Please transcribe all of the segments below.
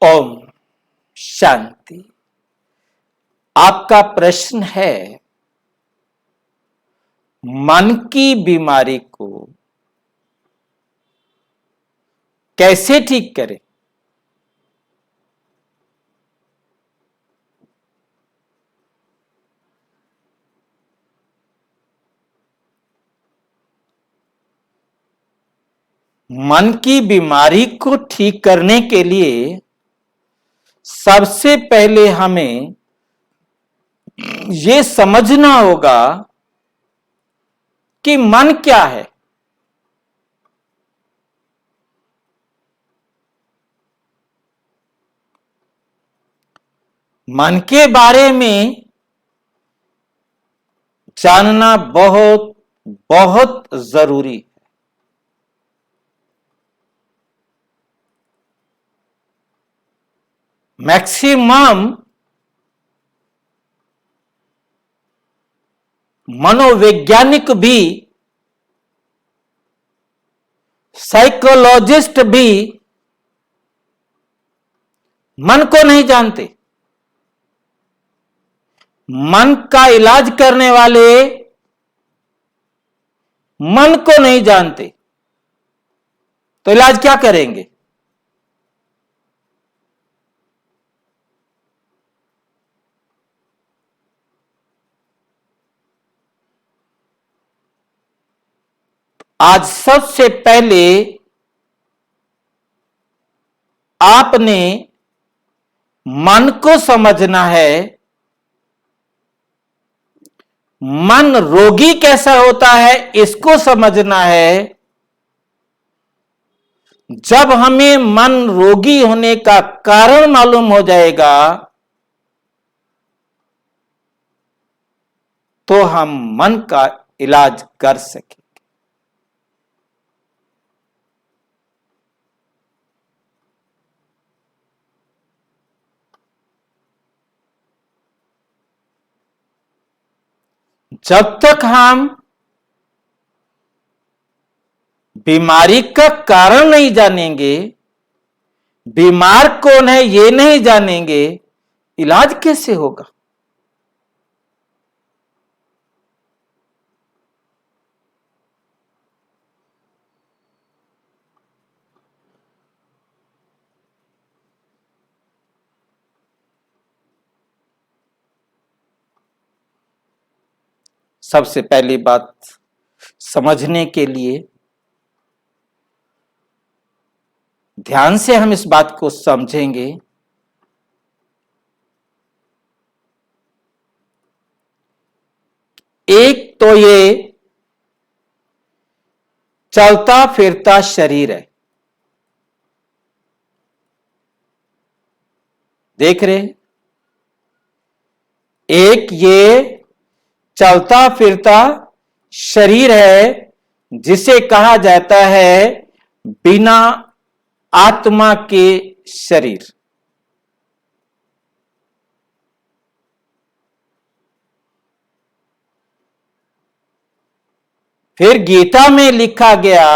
ओम शांति। आपका प्रश्न है मन की बीमारी को कैसे ठीक करें। मन की बीमारी को ठीक करने के लिए सबसे पहले हमें यह समझना होगा कि मन क्या है। मन के बारे में जानना बहुत बहुत जरूरी है। मैक्सिमम मनोवैज्ञानिक भी, साइकोलॉजिस्ट भी मन को नहीं जानते। मन का इलाज करने वाले मन को नहीं जानते, तो इलाज क्या करेंगे। आज सबसे पहले आपने मन को समझना है। मन रोगी कैसा होता है इसको समझना है। जब हमें मन रोगी होने का कारण मालूम हो जाएगा तो हम मन का इलाज कर सकेंगे। जब तक हम बीमारी का कारण नहीं जानेंगे, बीमार कौन है ये नहीं जानेंगे, इलाज कैसे होगा। सबसे पहली बात समझने के लिए ध्यान से हम इस बात को समझेंगे। एक तो ये चलता फिरता शरीर है, देख रहे। एक ये चलता फिरता शरीर है जिसे कहा जाता है बिना आत्मा के शरीर। फिर गीता में लिखा गया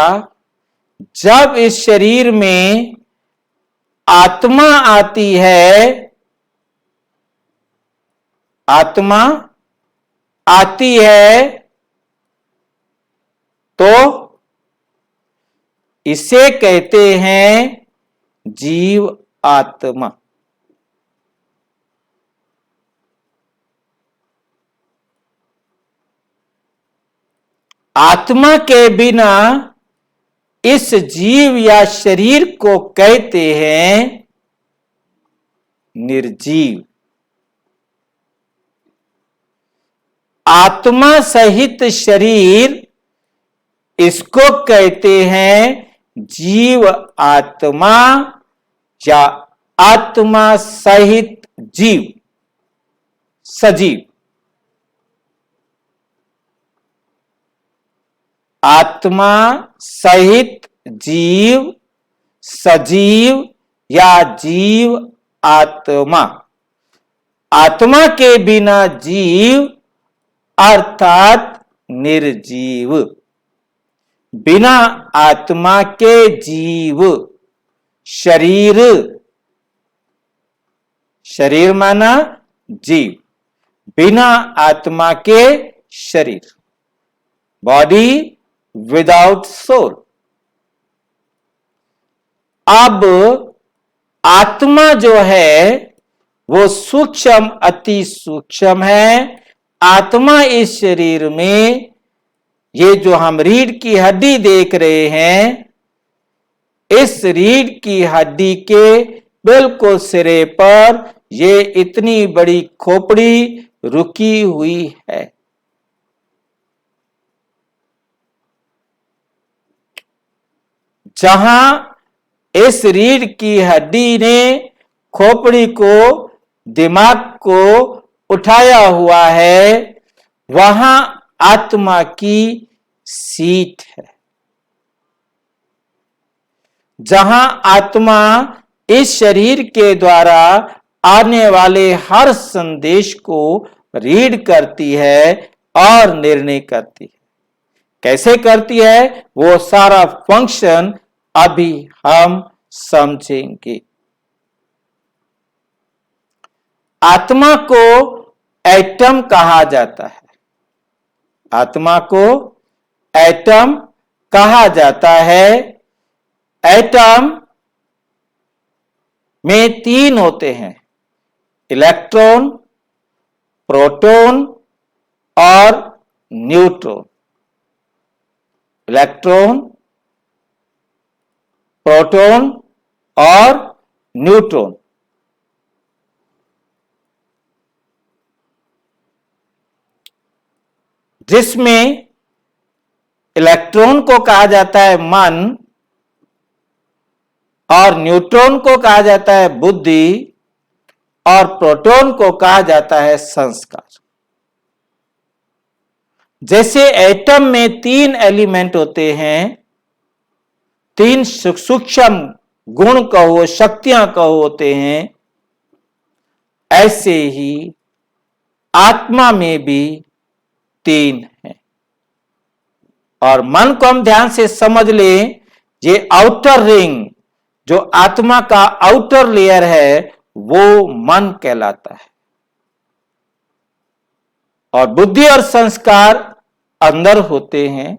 जब इस शरीर में आत्मा आती है, आत्मा आती है तो इसे कहते हैं जीव आत्मा। आत्मा के बिना इस जीव या शरीर को कहते हैं निर्जीव। आत्मा सहित शरीर इसको कहते हैं जीव आत्मा या आत्मा सहित जीव, सजीव। आत्मा सहित जीव, सजीव या जीव आत्मा। आत्मा के बिना जीव अर्थात निर्जीव। बिना आत्मा के जीव शरीर शरीर माना जीव, बिना आत्मा के शरीर, बॉडी विदाउट सोल। अब आत्मा जो है वो सूक्ष्म, अति सूक्ष्म है। आत्मा इस शरीर में, ये जो हम रीढ़ की हड्डी देख रहे हैं, इस रीढ़ की हड्डी के बिल्कुल सिरे पर ये इतनी बड़ी खोपड़ी रुकी हुई है। जहां इस रीढ़ की हड्डी ने खोपड़ी को, दिमाग को उठाया हुआ है, वहां आत्मा की सीट है। जहां आत्मा इस शरीर के द्वारा आने वाले हर संदेश को रीड करती है और निर्णय करती है। कैसे करती है वो सारा फंक्शन अभी हम समझेंगे। आत्मा को एटम कहा जाता है। आत्मा को एटम कहा जाता है। एटम में 3 होते हैं, इलेक्ट्रॉन, प्रोटॉन और न्यूट्रॉन। इलेक्ट्रॉन, प्रोटॉन और न्यूट्रॉन। जिसमें इलेक्ट्रॉन को कहा जाता है मन और न्यूट्रॉन को कहा जाता है बुद्धि और प्रोटॉन को कहा जाता है संस्कार। जैसे एटम में 3 एलिमेंट होते हैं, 3 सूक्ष्म गुण कहो, शक्तियां कहो होते हैं, ऐसे ही आत्मा में भी 3 है। और मन को हम ध्यान से समझ लें, ये आउटर रिंग जो आत्मा का आउटर लेयर है वो मन कहलाता है, और बुद्धि और संस्कार अंदर होते हैं।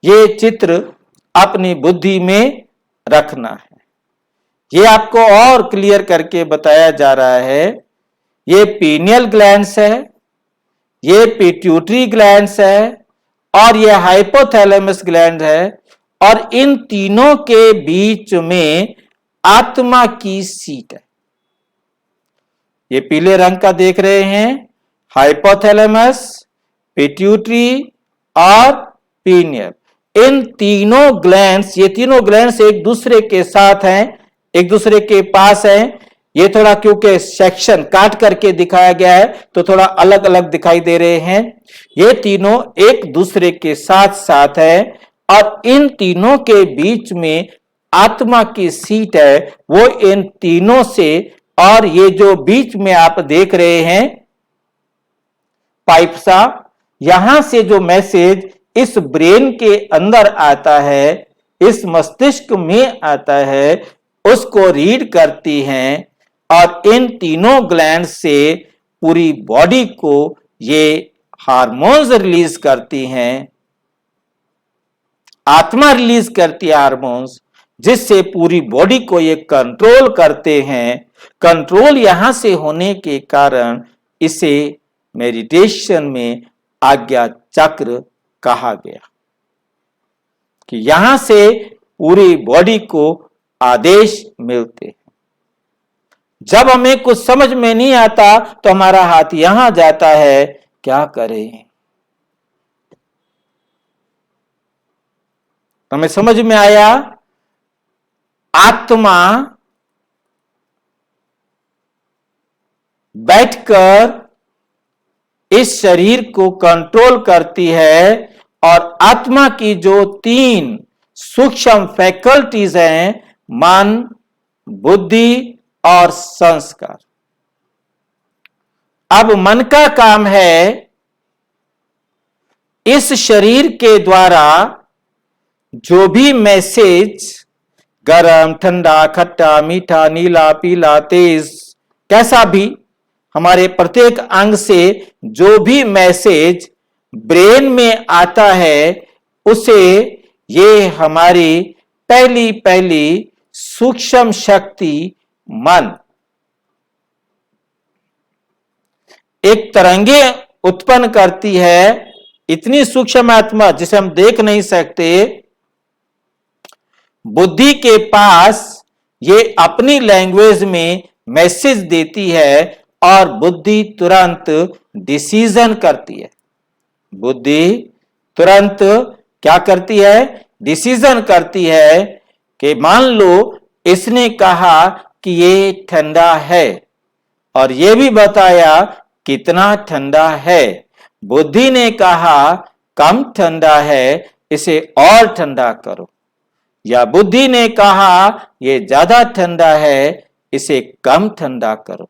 ये चित्र अपनी बुद्धि में रखना है। ये आपको और क्लियर करके बताया जा रहा है। ये पीनियल ग्लैंड्स है, ये पिट्यूटरी ग्लैंड्स है और ये हाइपोथैलेमस ग्लैंड है, और इन तीनों के बीच में आत्मा की सीट है। ये पीले रंग का देख रहे हैं, हाइपोथैलेमस, पिट्यूटरी और पीनियल। इन तीनों ग्लैंड्स, ये तीनों ग्लैंड्स एक दूसरे के साथ हैं, एक दूसरे के पास हैं। ये थोड़ा क्योंकि सेक्शन काट करके दिखाया गया है तो थोड़ा अलग अलग दिखाई दे रहे हैं। ये तीनों एक दूसरे के साथ साथ है और इन तीनों के बीच में आत्मा की सीट है। वो इन तीनों से, और ये जो बीच में आप देख रहे हैं पाइप सा, यहां से जो मैसेज इस ब्रेन के अंदर आता है, इस मस्तिष्क में आता है, उसको रीड करती हैं और इन तीनों ग्लैंड से पूरी बॉडी को ये हार्मोन्स रिलीज करती हैं। आत्मा रिलीज करती है हार्मोन्स, जिससे पूरी बॉडी को ये कंट्रोल करते हैं। कंट्रोल यहां से होने के कारण इसे मेडिटेशन में आज्ञा चक्र कहा गया, कि यहां से पूरी बॉडी को आदेश मिलते हैं। जब हमें कुछ समझ में नहीं आता तो हमारा हाथ यहां जाता है, क्या करें। हमें समझ में आया, आत्मा बैठकर इस शरीर को कंट्रोल करती है, और आत्मा की जो 3 सूक्ष्म फैकल्टीज हैं, मन, बुद्धि और संस्कार। अब मन का काम है इस शरीर के द्वारा जो भी मैसेज, गरम, ठंडा, खट्टा, मीठा, नीला, पीला, तेज, कैसा भी हमारे प्रत्येक अंग से जो भी मैसेज ब्रेन में आता है उसे ये हमारी पहली पहली सूक्ष्म शक्ति मन एक तरंगे उत्पन्न करती है। इतनी सूक्ष्म आत्मा जिसे हम देख नहीं सकते, बुद्धि के पास ये अपनी लैंग्वेज में मैसेज देती है और बुद्धि तुरंत डिसीजन करती है। बुद्धि तुरंत क्या करती है? डिसीजन करती है कि मान लो इसने कहा कि ये ठंडा है और ये भी बताया कितना ठंडा है। बुद्धि ने कहा कम ठंडा है, इसे और ठंडा करो, या बुद्धि ने कहा ये ज्यादा ठंडा है, इसे कम ठंडा करो।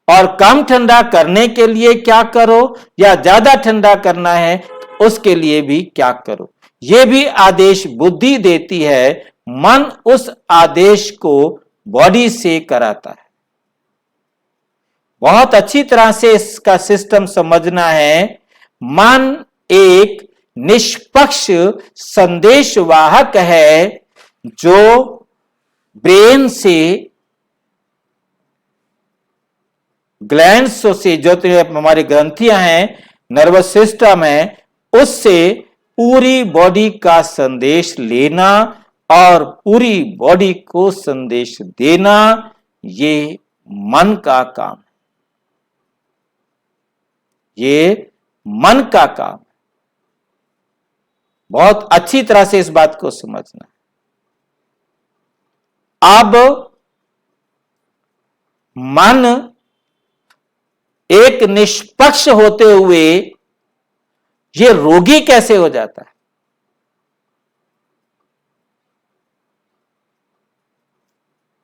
और कम ठंडा करने के लिए क्या करो, या ज्यादा ठंडा करना है उसके लिए भी क्या करो, ये भी आदेश बुद्धि देती है। मन उस आदेश को बॉडी से कराता है। बहुत अच्छी तरह से इसका सिस्टम समझना है। मन एक निष्पक्ष संदेशवाहक है जो ब्रेन से, ग्लैंड्स से, जो हमारी ग्रंथियां हैं, नर्वस सिस्टम है, उससे पूरी बॉडी का संदेश लेना और पूरी बॉडी को संदेश देना, ये मन का काम है। ये मन का काम। बहुत अच्छी तरह से इस बात को समझना। अब मन एक निष्पक्ष होते हुए ये रोगी कैसे हो जाता है?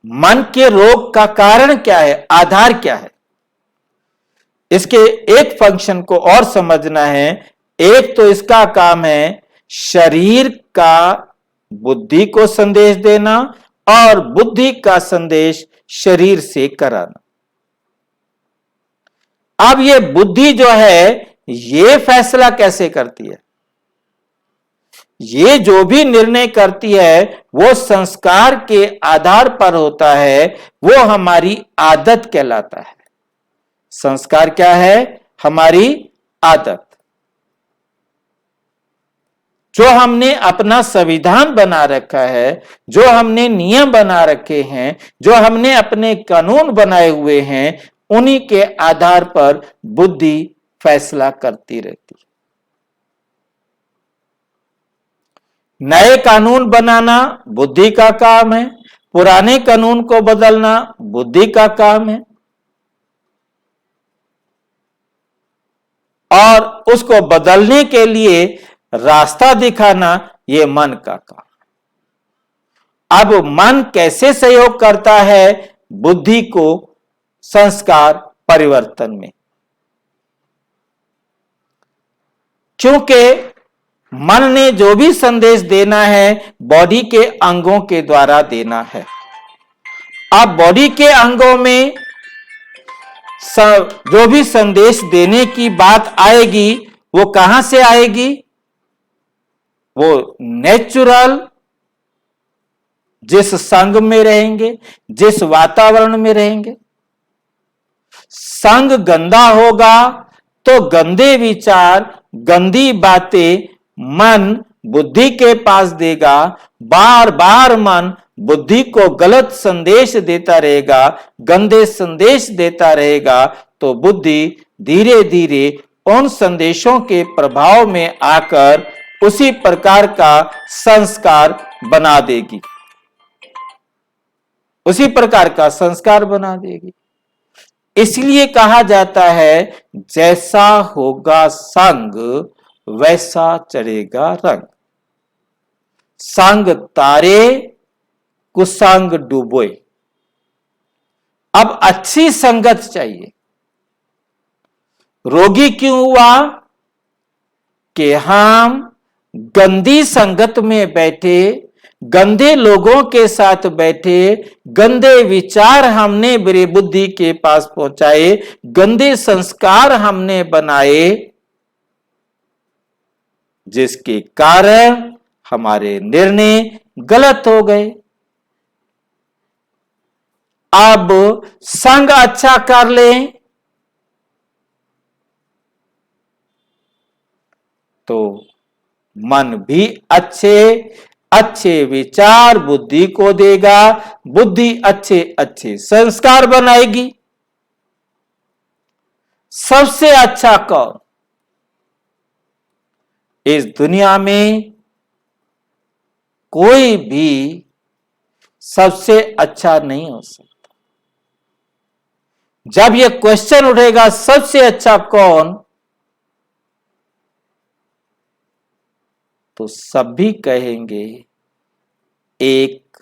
मन के रोग का कारण क्या है, आधार क्या है? इसके एक फंक्शन को और समझना है। एक तो इसका काम है शरीर का बुद्धि को संदेश देना और बुद्धि का संदेश शरीर से कराना। अब ये बुद्धि जो है ये फैसला कैसे करती है? ये जो भी निर्णय करती है वो संस्कार के आधार पर होता है, वो हमारी आदत कहलाता है। संस्कार क्या है? हमारी आदत। जो हमने अपना संविधान बना रखा है, जो हमने नियम बना रखे हैं, जो हमने अपने कानून बनाए हुए हैं, उन्हीं के आधार पर बुद्धि फैसला करती रहती है। नए कानून बनाना बुद्धि का काम है, पुराने कानून को बदलना बुद्धि का काम है, और उसको बदलने के लिए रास्ता दिखाना ये मन का काम। अब मन कैसे सहयोग करता है बुद्धि को संस्कार परिवर्तन में? क्योंकि मन ने जो भी संदेश देना है बॉडी के अंगों के द्वारा देना है। अब बॉडी के अंगों में जो भी संदेश देने की बात आएगी वो कहां से आएगी? वो नेचुरल जिस संग में रहेंगे, जिस वातावरण में रहेंगे। संग गंदा होगा तो गंदे विचार, गंदी बातें मन बुद्धि के पास देगा। बार बार मन बुद्धि को गलत संदेश देता रहेगा, गंदे संदेश देता रहेगा, तो बुद्धि धीरे धीरे उन संदेशों के प्रभाव में आकर उसी प्रकार का संस्कार बना देगी, उसी प्रकार का संस्कार बना देगी। इसलिए कहा जाता है जैसा होगा संग वैसा चढ़ेगा रंग। संग तारे कुसंग डूबोए। अब अच्छी संगत चाहिए। रोगी क्यों हुआ? कि हम गंदी संगत में बैठे, गंदे लोगों के साथ बैठे, गंदे विचार हमने मेरी बुद्धि के पास पहुंचाए, गंदे संस्कार हमने बनाए, जिसके कारण हमारे निर्णय गलत हो गए। अब संग अच्छा कर लें तो मन भी अच्छे अच्छे विचार बुद्धि को देगा, बुद्धि अच्छे अच्छे संस्कार बनाएगी। सबसे अच्छा कौन? इस दुनिया में कोई भी सबसे अच्छा नहीं हो सकता। जब यह क्वेश्चन उठेगा सबसे अच्छा कौन, तो सभी कहेंगे एक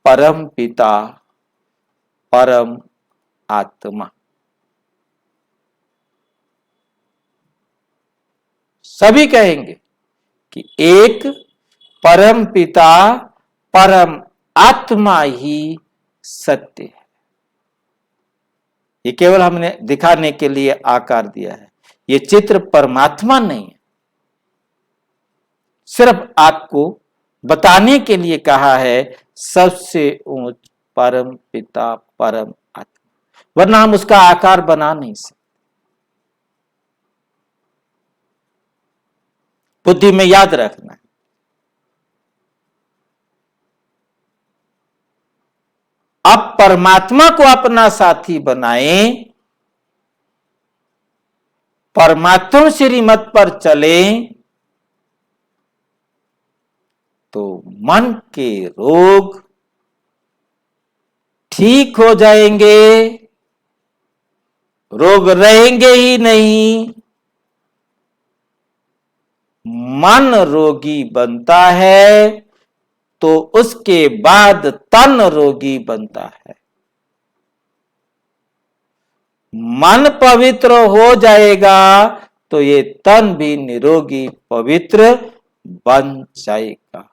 परम पिता, परम आत्मा। सभी कहेंगे कि एक परम पिता, परम आत्मा ही सत्य है। ये केवल हमने दिखाने के लिए आकार दिया है। ये चित्र परमात्मा नहीं है, सिर्फ आपको बताने के लिए कहा है सबसे ऊंच परम पिता, परम आत्मा, वरना हम उसका आकार बना नहीं सकते। बुद्धि में याद रखना है। अब परमात्मा को अपना साथी बनाएं, परमात्मा श्रीमत पर चलें, तो मन के रोग ठीक हो जाएंगे, रोग रहेंगे ही नहीं। मन रोगी बनता है तो उसके बाद तन रोगी बनता है। मन पवित्र हो जाएगा तो ये तन भी निरोगी पवित्र बन जाएगा।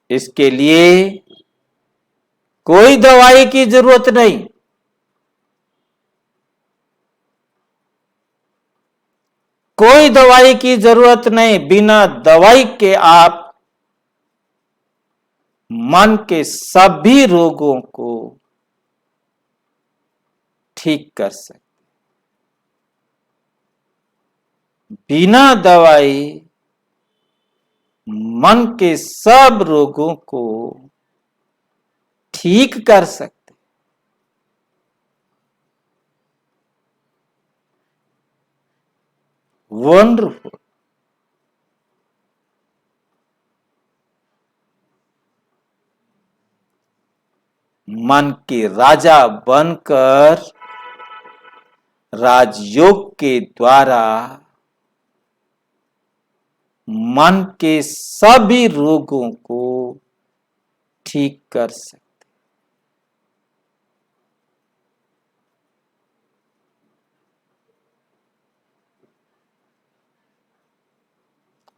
इसके लिए कोई दवाई की जरूरत नहीं। कोई दवाई की जरूरत नहीं। बिना दवाई के आप मन के सभी रोगों को ठीक कर सकते। बिना दवाई मन के सब रोगों को ठीक कर सकते। वंडरफुल। मन के राजा बनकर राजयोग के द्वारा मन के सभी रोगों को ठीक कर सकते।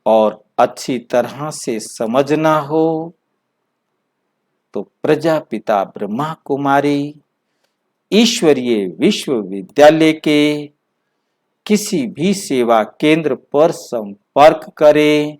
और अच्छी तरह से समझना हो तो प्रजापिता ब्रह्मा कुमारी ईश्वरीय विश्वविद्यालय के किसी भी सेवा केंद्र पर संपर्क करें।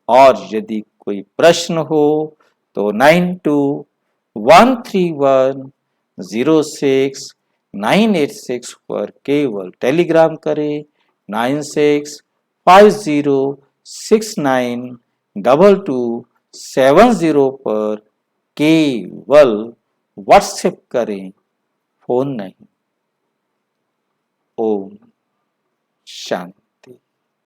और यदि कोई प्रश्न हो तो 9213106986 पर केवल टेलीग्राम करें। 9650692270 पर केवल व्हाट्सएप करें, फोन नहीं। ओम शांति।